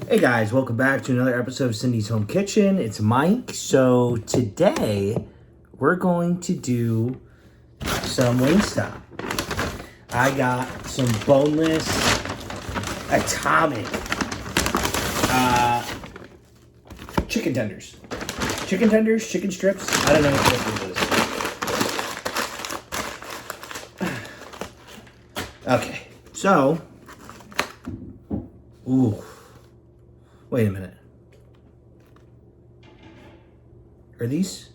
Hey guys, welcome back to another episode of Cindy's Home Kitchen. It's Mike. So today we're going to do some Wingstop. I got some boneless atomic chicken tenders. Chicken tenders, chicken strips. I don't know what this is. Okay, so wait a minute. Are these?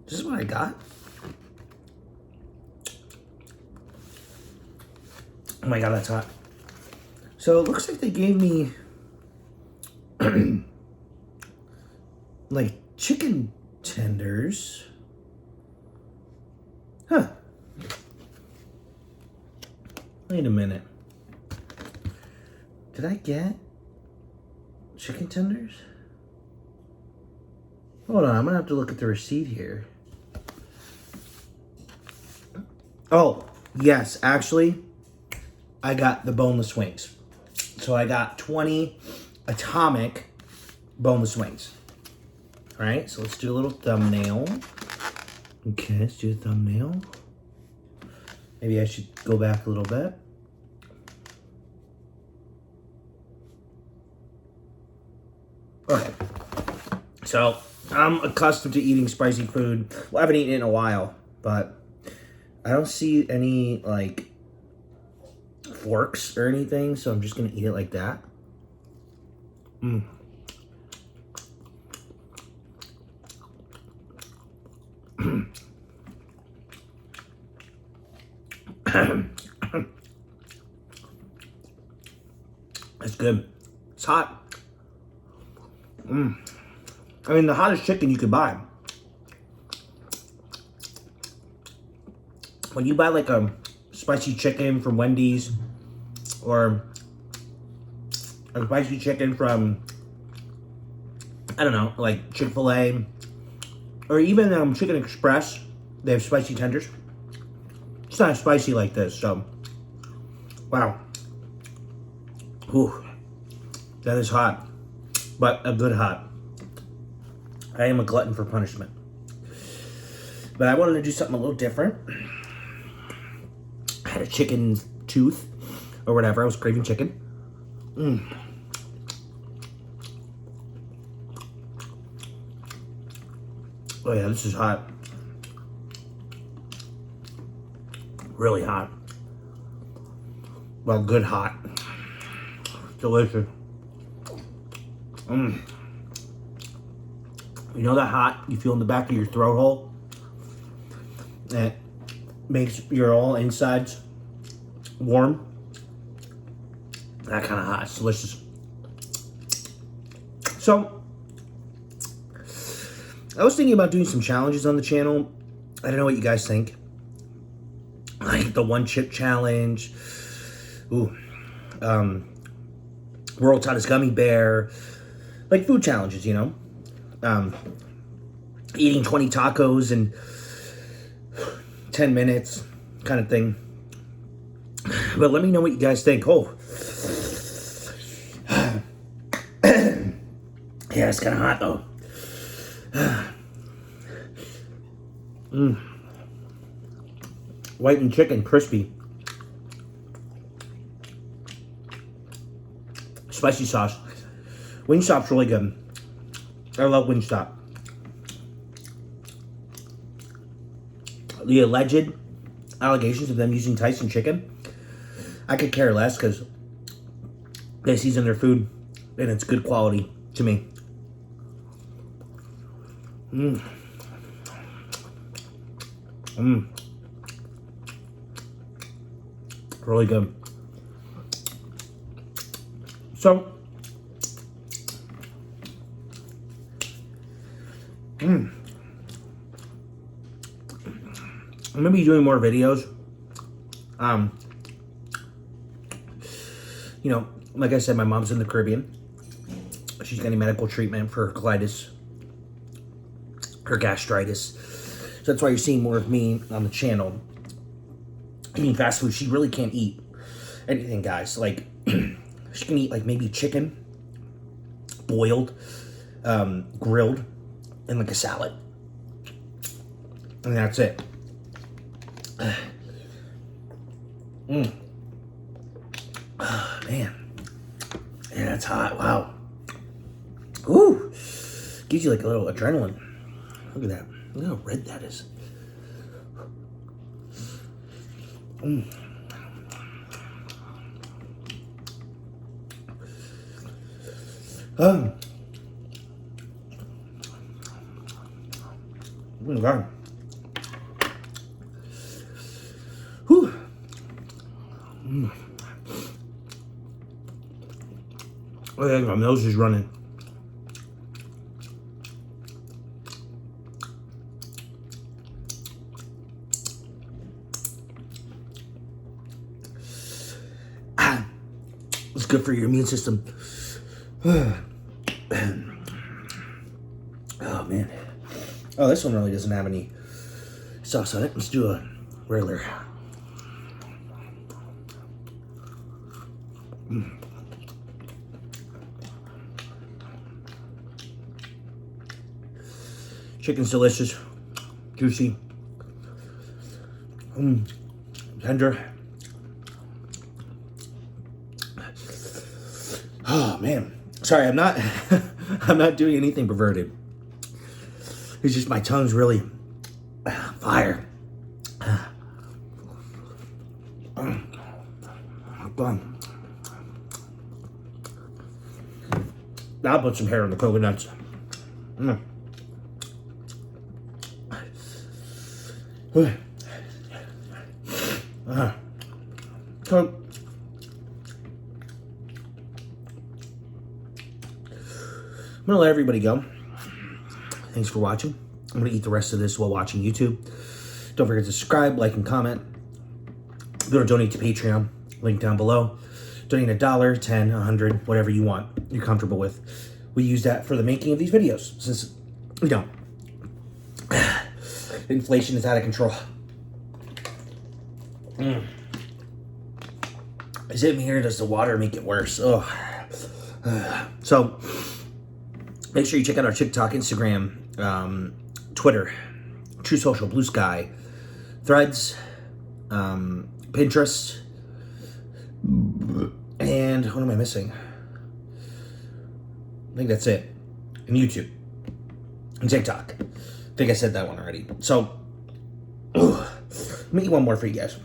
This is what I got? Oh my god, that's hot. So it looks like they gave me like chicken tenders. Huh. Wait a minute. Did I get chicken tenders? Hold on, I'm gonna have to look at the receipt here. Oh, yes, actually, I got the boneless wings. So I got 20 atomic boneless wings. All right, so let's do a little thumbnail. Okay, let's do a thumbnail. Maybe I should go back a little bit. Okay, so I'm accustomed to eating spicy food. Well, I haven't eaten it in a while, but I don't see any, like, forks or anything, so I'm just gonna eat it like that. It's good. It's hot. I mean, the hottest chicken you could buy. When you buy like a spicy chicken from Wendy's or a spicy chicken from, I don't know, like Chick-fil-A or even Chicken Express, they have spicy tenders. It's not spicy like this, so wow. Whew. That is hot, but a good hot. I am a glutton for punishment. But I wanted to do something a little different. I had a chicken tooth or whatever. I was craving chicken. Oh yeah, this is hot. Really hot. Well, good hot. Delicious. You know that hot you feel in the back of your throat hole? That makes your all insides warm. That kind of hot. It's delicious. So, I was thinking about doing some challenges on the channel. I don't know what you guys think. Like the one chip challenge. World's hottest gummy bear. Like food challenges, you know? Eating 20 tacos in 10 minutes kind of thing. But let me know what you guys think. Oh. Yeah, it's kind of hot though. Whitened chicken, crispy. Spicy sauce. Wingstop's really good. I love Wingstop. The alleged allegations of them using Tyson chicken, I could care less because they season their food and it's good quality to me. Really good. So, I'm gonna be doing more videos. You know, like I said, my mom's in the Caribbean. She's getting medical treatment for her colitis, her gastritis. So that's why you're seeing more of me on the channel. Eating fast food, she really can't eat anything, guys. Like, she can eat like maybe chicken boiled, grilled, and like a salad. And that's it. Oh, man. Yeah, that's hot. Wow. Ooh. Gives you like a little adrenaline. Look at that. Look how red that is. Oh my God. Whew. Oh yeah, my nose is running. It's good for your immune system. Oh man. Oh, this one really doesn't have any sauce on it. Let's do a regular. Chicken's delicious, juicy, tender. Oh man, sorry, I'm not I'm not doing anything perverted. It's just my tongue's really fire. Done. I'll put some hair on the coconuts. So, I'm gonna let everybody go. Thanks for watching. I'm gonna eat the rest of this while watching YouTube. Don't forget to subscribe, like, and comment. Go to donate to Patreon, link down below. Donate $1, $10, $100, whatever you want, you're comfortable with. We use that for the making of these videos, since, you know, inflation is out of control. Is it me here? Does the water make it worse? Oh. So, make sure you check out our TikTok, Instagram, Twitter, True Social, Blue Sky, Threads, Pinterest, and what am I missing? I think that's it. And YouTube. And TikTok. I think I said that one already. So, let me eat one more for you guys.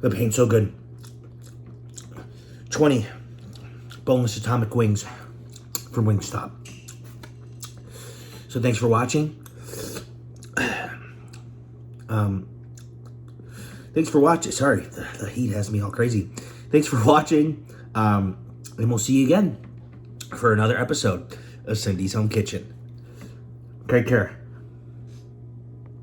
The paint's so good. 20 boneless atomic wings from Wingstop. So thanks for watching. Thanks for watching. Sorry, the heat has me all crazy. Thanks for watching. And we'll see you again for another episode of Cindy's Home Kitchen. Take care.